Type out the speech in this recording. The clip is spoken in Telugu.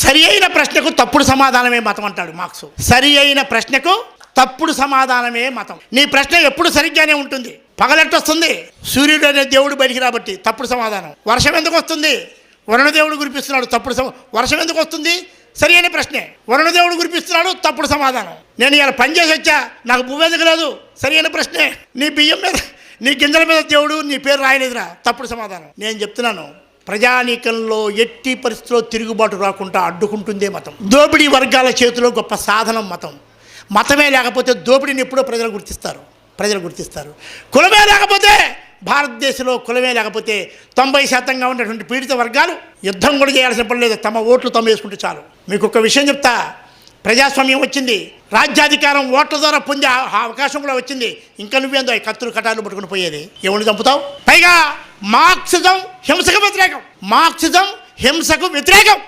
సరి అయిన ప్రశ్నకు తప్పుడు సమాధానమే మతం అంటాడు మార్క్స్. సరి అయిన ప్రశ్నకు తప్పుడు సమాధానమే మతం. నీ ప్రశ్న ఎప్పుడు సరిగ్గానే ఉంటుంది. పగలెట్టొస్తుంది, సూర్యుడు అనే దేవుడు బయటికి రాబట్టి తప్పుడు సమాధానం. వర్షం ఎందుకు వస్తుంది? వరుణదేవుడు కురిపిస్తున్నాడు, తప్పుడు వర్షం ఎందుకు వస్తుంది? సరి అయిన ప్రశ్నే. వరుణదేవుడు కురిపిస్తున్నాడు, తప్పుడు సమాధానం. నేను ఇలా పనిచేసి వచ్చా, నాకు పువ్వు ఎందుకు లేదు? సరి అయిన ప్రశ్నే. నీ బియ్యం మీద, నీ గింజల మీద దేవుడు నీ పేరు రాయలేదురా, తప్పుడు సమాధానం. నేను చెప్తున్నాను, ప్రజానీకంలో ఎట్టి పరిస్థితుల్లో తిరుగుబాటు రాకుండా అడ్డుకుంటుందే మతం. దోపిడీ వర్గాల చేతిలో గొప్ప సాధనం మతం. మతమే లేకపోతే దోపిడీని ఎప్పుడో ప్రజలు గుర్తిస్తారు. కులమే లేకపోతే, భారతదేశంలో కులమే లేకపోతే 90% ఉన్నటువంటి పీడిత వర్గాలు యుద్ధం కూడా చేయాల్సిన పని లేదు, తమ ఓట్లు తమ వేసుకుంటే చాలు. మీకు ఒక విషయం చెప్తా, ప్రజాస్వామ్యం వచ్చింది, రాజ్యాధికారం ఓట్ల ద్వారా పొందే అవకాశం కూడా వచ్చింది. ఇంకా నువ్వేందో కత్తులు కటాలు పట్టుకుని పోయేది, ఎవరిని చంపుతావు? పైగా మార్క్సిజం హింసకు వ్యతిరేకం.